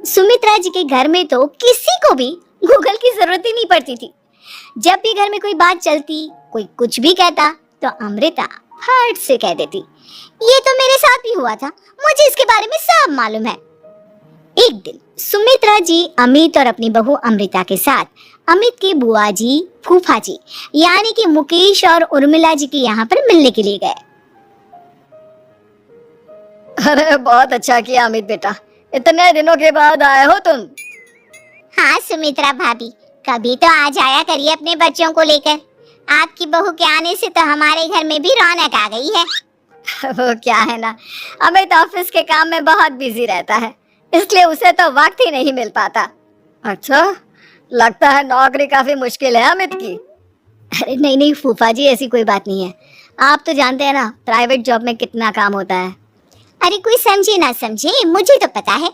सुमित्रा जी के घर में तो किसी को भी गूगल की जरूरत ही नहीं पड़ती थी। जब भी घर में कोई बात चलती, कोई कुछ भी कहता, तो अमृता फट से कह देती, ये तो मेरे साथ भी हुआ था, मुझे इसके बारे में सब मालूम है। एक दिन सुमित्रा जी अमित और अपनी बहू अमृता के साथ अमित की बुआ जी, फूफा जी यानी कि मुकेश और उर्मिला जी के यहाँ पर मिलने के लिए गए। अरे बहुत अच्छा किया अमित बेटा, इतने दिनों के बाद आए हो तुम। हाँ सुमित्रा भाभी, कभी तो आ जाया करिए अपने बच्चों को लेकर। आपकी बहू के आने से तो हमारे घर में भी रौनक आ गई है। वो क्या है ना, अमित ऑफिस के काम में बहुत बिजी रहता है, इसलिए उसे तो वक्त ही नहीं मिल पाता। अच्छा, लगता है नौकरी काफी मुश्किल है अमित की। अरे नहीं नहीं फूफा जी, ऐसी कोई बात नहीं है। आप तो जानते हैं ना प्राइवेट जॉब में कितना काम होता है। अरे कोई समझे ना समझे, मुझे तो पता है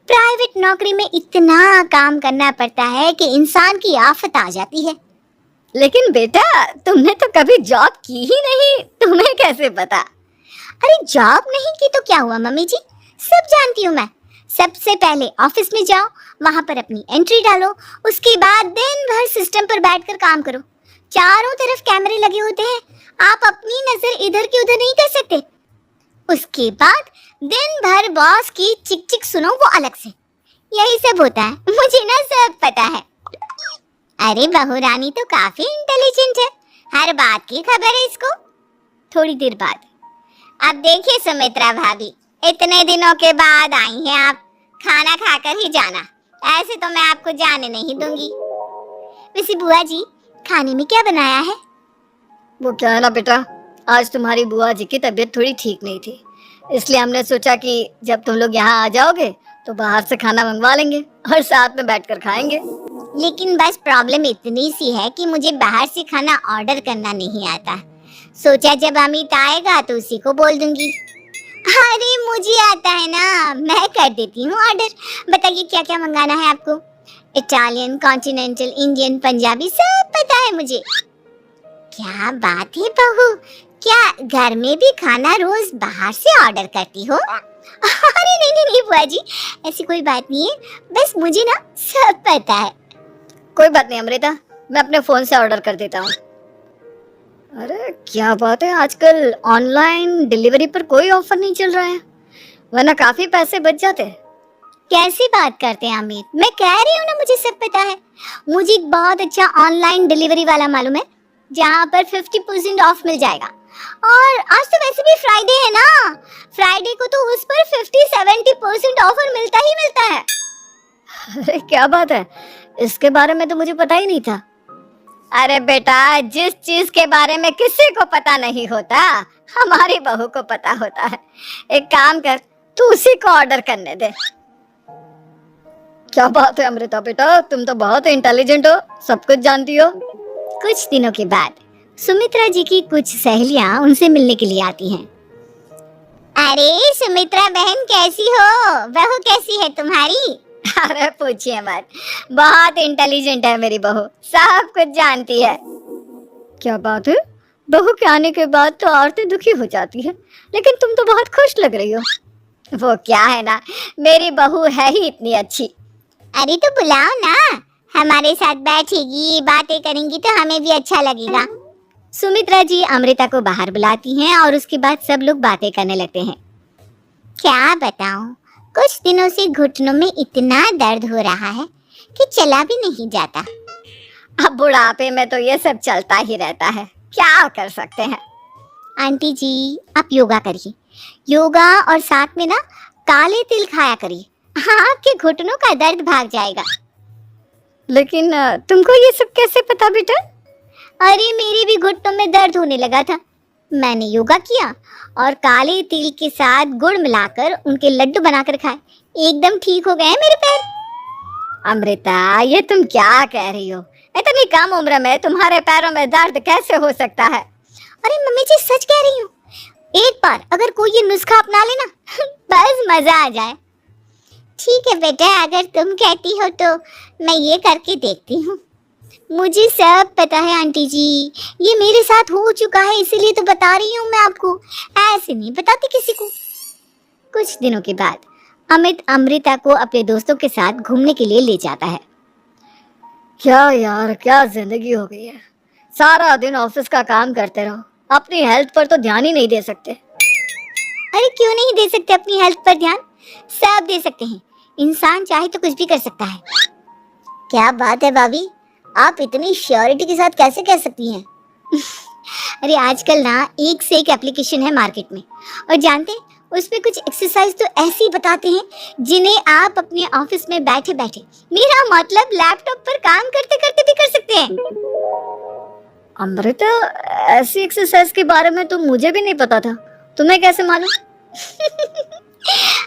प्राइवेट नौकरी में इतना काम करना पड़ता है कि इंसान की आफत आ जाती है। लेकिन बेटा तुमने तो कभी जॉब की ही नहीं, तुम्हें कैसे पता? अरे जॉब नहीं की तो क्या हुआ मम्मी जी, सब जानती हूँ मैं। सबसे पहले ऑफिस में जाओ, वहां पर अपनी एंट्री डालो, उसके बाद दिन भर सिस्टम पर बैठकर काम करो। चारों तरफ कैमरे लगे होते हैं, आप अपनी नजर इधर की उधर नहीं कर सकते। उसके बाद दिन भर बॉस की चिक चिक सुनो, वो अलग से। यही सब होता है, मुझे ना सब पता है। अरे बहू रानी तो काफी इंटेलिजेंट है, हर बात की खबर है इसको। थोड़ी देर बाद, अब देखिए सुमित्रा भाभी, इतने दिनों के बाद आई हैं आप, खाना खाकर ही जाना, ऐसे तो मैं आपको जाने नहीं दूंगी। वैसे बुआ जी, खाने में क्या बनाया है? वो क्या है ना बेटा, आज तुम्हारी बुआ जी की तबीयत थोड़ी ठीक नहीं थी, इसलिए हमने सोचा कि जब तुम लोग यहाँ आ जाओगे तो बाहर से खाना मंगवा लेंगे और साथ में बैठकर खाएंगे। लेकिन बस प्रॉब्लम इतनी सी है कि मुझे बाहर से खाना ऑर्डर करना नहीं आता। सोचा जब अमित आएगा तो उसी को बोल दूंगी। अरे मुझे आता है ना, मैं कर देती हूँ ऑर्डर। बताइए क्या क्या मंगाना है आपको? इटालियन, कॉन्टिनेंटल, इंडियन, पंजाबी, सब पता है मुझे। क्या बात है बहू, क्या घर में भी खाना रोज बाहर से ऑर्डर करती हो? अरे नहीं नहीं नहीं बुआ जी, ऐसी कोई बात नहीं है, बस मुझे ना सब पता है। कोई बात नहीं अमृता, मैं अपने फोन से ऑर्डर कर देता हूँ। अरे क्या बात है, आजकल ऑनलाइन डिलीवरी पर कोई ऑफर नहीं चल रहा है, वरना काफी पैसे बच जाते। कैसी बात करते हैं अमित, मैं कह रही हूँ ना मुझे सब पता है। मुझे एक बहुत अच्छा ऑनलाइन डिलीवरी वाला मालूम है, जहाँ पर 50% ऑफ मिल जाएगा। और आज तो वैसे भी फ्राइडे है ना, फ्राइडे को तो उस पर 50-70% ऑफर मिलता ही मिलता है। अरे क्या बात है, इसके बारे में तो मुझे पता ही नहीं था। अरे बेटा, जिस चीज के बारे में किसी को पता नहीं होता, हमारी बहू को पता होता है। एक काम कर, तू उसी को ऑर्डर करने दे। क्या बात है अमृता बेटा, तुम तो बहुत इंटेलिजेंट हो, सब कुछ जानती हो। कुछ दिनों के बाद सुमित्रा जी की कुछ सहेलियां उनसे मिलने के लिए आती हैं। अरे सुमित्रा बहन कैसी हो, बहू कैसी है तुम्हारी? अरे पूछिए मत, बहुत इंटेलिजेंट है मेरी बहू, सब कुछ जानती है। क्या बात है, बहू के आने के बाद तो औरतें दुखी हो जाती है, लेकिन तुम तो बहुत खुश लग रही हो। वो क्या है ना, मेरी बहू है ही इतनी अच्छी। अरे तो बुलाओ ना, हमारे साथ बैठेगी, बातें करेंगी तो हमें भी अच्छा लगेगा। सुमित्रा जी अमृता को बाहर बुलाती हैं और उसके बाद सब लोग बातें करने लगते हैं। क्या बताऊं, कुछ दिनों से घुटनों में इतना दर्द हो रहा है कि चला भी नहीं जाता। अब बुढ़ापे में तो ये सब चलता ही रहता है, क्या कर सकते हैं। आंटी जी आप योगा करिए, योगा और साथ में ना काले तिल खाया करिए, आपके घुटनों का दर्द भाग जाएगा। लेकिन तुमको ये सब कैसे पता बेटा? अरे मेरे भी घुटनों में दर्द होने लगा था, मैंने योगा किया और काले तिल के साथ गुड़ मिलाकर उनके लड्डू बनाकर खाए, एकदम ठीक हो गए मेरे पैर। अमृता ये तुम क्या कह रही हो, इतनी कम उम्र में तुम्हारे पैरों में दर्द कैसे हो सकता है? अरे मम्मी जी सच कह रही हूँ, एक बार अगर कोई ये नुस्खा अपना लेना बस मजा आ जाए। ठीक है बेटा, अगर तुम कहती हो तो मैं ये करके देखती हूँ। मुझे सब पता है आंटी जी, ये मेरे साथ हो चुका है, इसीलिए तो बता रही हूँ मैं आपको, ऐसे नहीं बताती किसी को। कुछ दिनों के बाद अमित अमृता को अपने दोस्तों के साथ घूमने के लिए ले जाता है। क्या यार, क्या जिंदगी हो गई है। सारा दिन ऑफिस का काम करते रहो, अपनी हेल्थ पर तो ध्यान ही नहीं दे सकते। अरे क्यों नहीं दे सकते अपनी हेल्थ पर ध्यान? सब दे सकते हैं। इंसान चाहे तो कुछ भी कर सकता है। क्या बात है भाभी, आप इतनी श्योरिटी के साथ कैसे कह सकती हैं? अरे आजकल ना एक से एक एप्लीकेशन है मार्केट में, और जानते हैं उसमें कुछ एक्सरसाइज तो ऐसी बताते हैं जिन्हें आप अपने ऑफिस में बैठे बैठे, मेरा मतलब लैपटॉप पर काम करते करते भी कर सकते हैं। अमृता, ऐसी एक्सरसाइज के बारे में तो मुझे भी नहीं पता था, तुम्हें कैसे मालूम?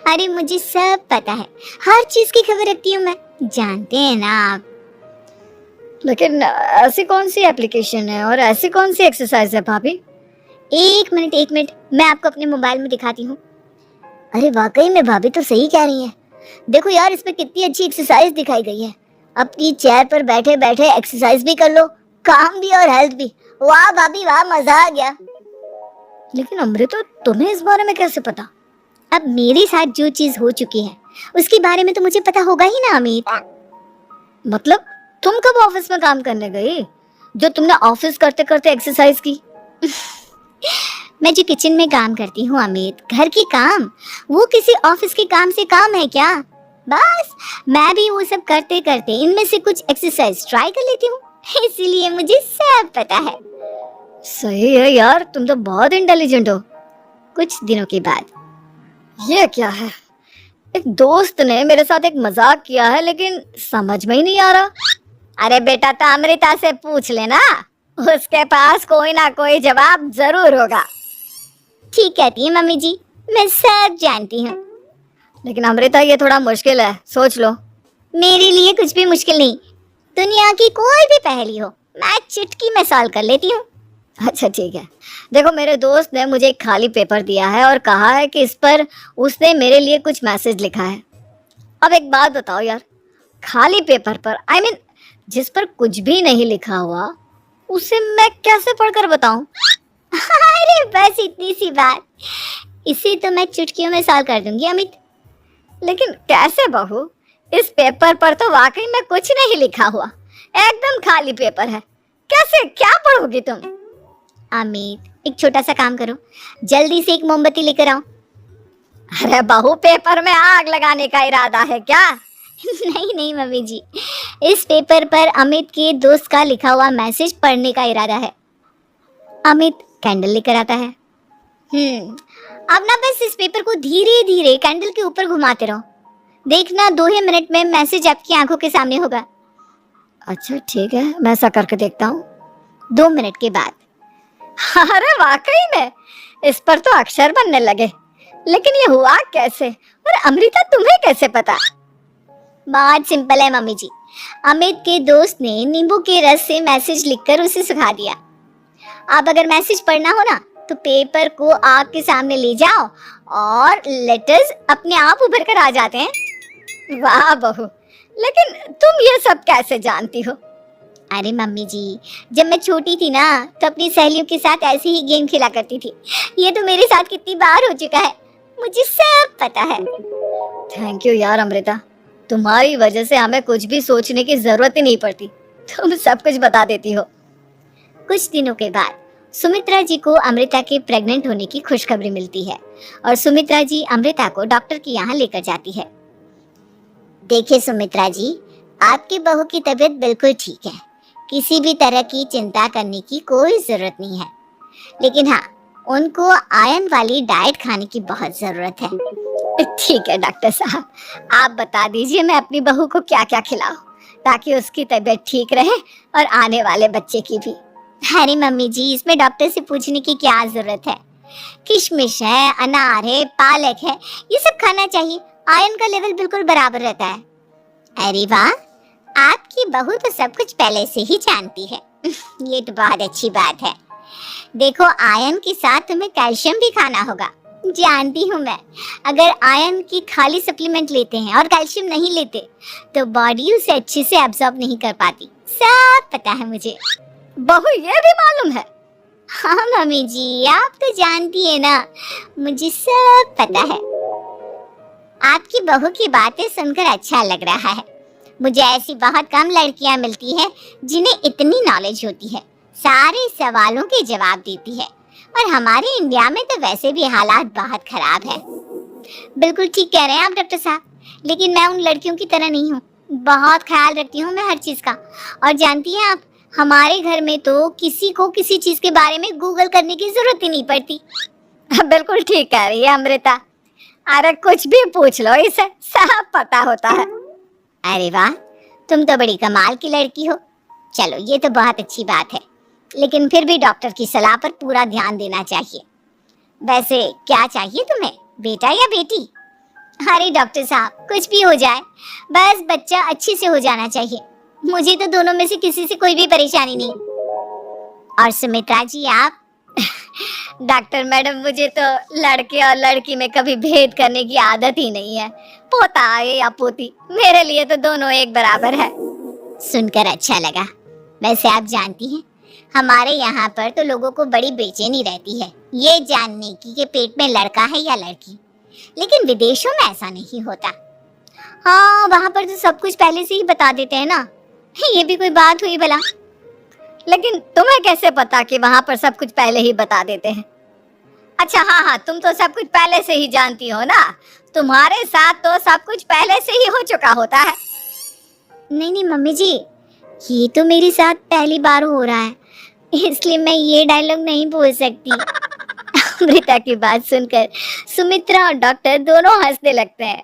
अरे मुझे सब पता है, हर चीज की खबर रखती हूँ मैं, जानते हैं ना आप। लेकिन ऐसी कौन सी एप्लीकेशन है और ऐसी कौन सी एक्सरसाइज है भाभी? एक मिनट, मैं आपको अपने मोबाइल में दिखाती हूँ। अरे वाकई में भाभी तो सही कह रही हैं। देखो यार, इसमें कितनी अच्छी एक्सरसाइज दिखाई गई है। अपनी चेयर पर बैठे बैठे एक्सरसाइज भी कर लो, काम भी और हेल्थ भी। वाह भाभी वाह, मजा आ गया। लेकिन अमृता, तुम्हें इस बारे में कैसे पता? अब मेरे साथ जो चीज हो चुकी है उसके बारे में तो मुझे पता होगा ही ना अमित। मतलब तुम कब ऑफिस में काम करने गई जो तुमने ऑफिस करते करते एक्सरसाइज की? मैं जो किचन में काम करती हूँ अमित, घर के काम, वो किसी ऑफिस के काम से काम है क्या? बस मैं भी वो सब करते करते इनमें से कुछ एक्सरसाइज ट्राई कर लेती हूँ, इसीलिए मुझे सब पता है। सही है यार, तुम तो बहुत इंटेलिजेंट हो। कुछ दिनों के बाद, ये क्या है? एक दोस्त ने मेरे साथ एक मजाक किया है, लेकिन समझ में ही नहीं आ रहा। अरे बेटा, तो अमृता से पूछ लेना, उसके पास कोई ना कोई जवाब जरूर होगा। ठीक कहती है मम्मी जी, मैं सब जानती हूँ। लेकिन अमृता, ये थोड़ा मुश्किल है, सोच लो। मेरे लिए कुछ भी मुश्किल नहीं, दुनिया की कोई भी पहेली हो मैं चुटकी में सॉल्व कर लेती हूँ। अच्छा ठीक है, देखो मेरे दोस्त ने मुझे एक खाली पेपर दिया है और कहा है कि इस पर उसने मेरे लिए कुछ मैसेज लिखा है। अब एक बात बताओ यार, खाली पेपर पर, I mean, जिस पर कुछ भी नहीं लिखा हुआ, उसे मैं कैसे पढ़कर बताऊं? अरे बस इतनी सी बात, इसे तो मैं चुटकियों में सॉल्व कर दूंगी अमित। लेकिन कैसे बहू? इस पेपर पर तो वाकई में कुछ नहीं लिखा हुआ, एकदम खाली पेपर है, कैसे, क्या पढ़ोगी तुम? अमित, एक छोटा सा काम करो, जल्दी से एक मोमबत्ती लेकर आओ। अरे बहू, पेपर में आग लगाने का इरादा है क्या? नहीं मम्मी जी, इस पेपर पर अमित के दोस्त का लिखा हुआ मैसेज पढ़ने का इरादा है। अमित कैंडल लेकर आता है। अब ना बस इस पेपर को धीरे धीरे कैंडल के ऊपर घुमाते रहो, देखना 2 ही मिनट में मैसेज आपकी आंखों के सामने होगा। अच्छा ठीक है, मैं ऐसा करके देखता हूँ। 2 मिनट के बाद, अरे वाकई में इस पर तो अक्षर बनने लगे, लेकिन ये हुआ कैसे? और अमृता, तुम्हें कैसे पता? बहुत सिंपल है मम्मी जी, अमित के दोस्त ने नींबू के रस से मैसेज लिखकर उसे सुखा दिया। अब अगर मैसेज पढ़ना हो ना तो पेपर को आग के सामने ले जाओ और लेटर्स अपने आप उभर कर आ जाते हैं। वाह बहू, लेकिन तुम ये सब कैसे जानती हो? अरे मम्मी जी, जब मैं छोटी थी ना तो अपनी सहेलियों के साथ ऐसे ही गेम खेला करती थी। ये तो मेरे साथ कितनी बार हो चुका है, मुझे सब पता है। थैंक यू यार अमृता, तुम्हारी वजह से हमें कुछ भी सोचने की जरूरत ही नहीं पड़ती, तुम सब कुछ बता देती हो। कुछ दिनों के बाद सुमित्रा जी को अमृता के प्रेग्नेंट होने की खुशखबरी मिलती है और सुमित्रा जी अमृता को डॉक्टर के यहाँ लेकर जाती है। देखिए सुमित्रा जी, आपकी बहू की तबीयत बिल्कुल ठीक है, किसी भी तरह की चिंता करने की कोई जरूरत नहीं है, लेकिन हाँ, उनको आयरन वाली डाइट खाने की बहुत जरूरत है। ठीक है डॉक्टर साहब, आप बता दीजिए मैं अपनी बहू को क्या क्या खिलाऊं ताकि उसकी तबीयत ठीक रहे और आने वाले बच्चे की भी। अरे मम्मी जी, इसमें डॉक्टर से पूछने की क्या जरूरत है, किशमिश है, अनार है, पालक है, ये सब खाना चाहिए, आयरन का लेवल बिल्कुल बराबर रहता है। अरे वाह, आपकी बहू तो सब कुछ पहले से ही जानती है। ये तो बहुत अच्छी बात है। देखो, आयरन के साथ तुम्हें कैल्शियम भी खाना होगा, जानती हूँ मैं। अगर आयरन की खाली सप्लीमेंट लेते हैं और कैल्शियम नहीं लेते तो बॉडी उसे अच्छे से एब्जॉर्ब नहीं कर पाती, सब पता है मुझे। बहू ये भी मालूम है? हाँ मम्मी जी, आप तो जानती है ना, मुझे सब पता है। आपकी बहू की बातें सुनकर अच्छा लग रहा है। मुझे ऐसी बहुत कम लड़कियां मिलती है जिन्हें इतनी नॉलेज होती है, सारे सवालों के जवाब देती है। और हमारे इंडिया में तो वैसे भी हालात बहुत खराब है। बिल्कुल ठीक कह रहे हैं आप डॉक्टर साहब, लेकिन मैं उन लड़कियों की तरह नहीं हूँ। बहुत ख्याल रखती हूँ मैं हर चीज का। और जानती हैं आप, हमारे घर में तो किसी को किसी चीज के बारे में गूगल करने की जरूरत ही नहीं पड़ती। बिल्कुल ठीक कह रही है अमृता। अरे कुछ भी पूछ लो, इसे सब पता होता है। अरे वाह, तुम तो बड़ी कमाल की लड़की हो। चलो ये तो बहुत अच्छी बात है, लेकिन फिर भी डॉक्टर की सलाह पर पूरा ध्यान देना चाहिए। वैसे क्या चाहिए तुम्हें, बेटा या बेटी? अरे डॉक्टर साहब, कुछ भी हो जाए, बस बच्चा अच्छे से हो जाना चाहिए। मुझे तो दोनों में से किसी से कोई भी परेशानी नहीं। और सुमित्रा जी आप? डॉक्टर मैडम, मुझे तो लड़के और लड़की में कभी भेद करने की आदत ही नहीं है। पोता आए या पोती, मेरे लिए तो दोनों एक बराबर है। सुनकर अच्छा लगा। वैसे आप जानती हैं, हमारे यहाँ पर तो लोगों को बड़ी बेचैनी रहती है ये जानने की कि पेट में लड़का है या लड़की। लेकिन विदेशों में ऐसा नहीं होता। हाँ, वहाँ पर तो सब कुछ पहले से ही बता देते हैं ना। ये भी कोई बात हुई भला? लेकिन तुम्हें कैसे पता कि वहां पर सब कुछ पहले ही बता देते हैं? अच्छा हाँ हाँ, तुम तो सब कुछ पहले से ही जानती हो ना। तुम्हारे साथ तो सब कुछ पहले से ही हो चुका होता है। नहीं नहीं मम्मी जी, ये तो मेरे साथ पहली बार हो रहा है, इसलिए मैं ये डायलॉग नहीं बोल सकती। अमृता की बात सुनकर सुमित्रा और डॉक्टर दोनों हंसने लगते हैं।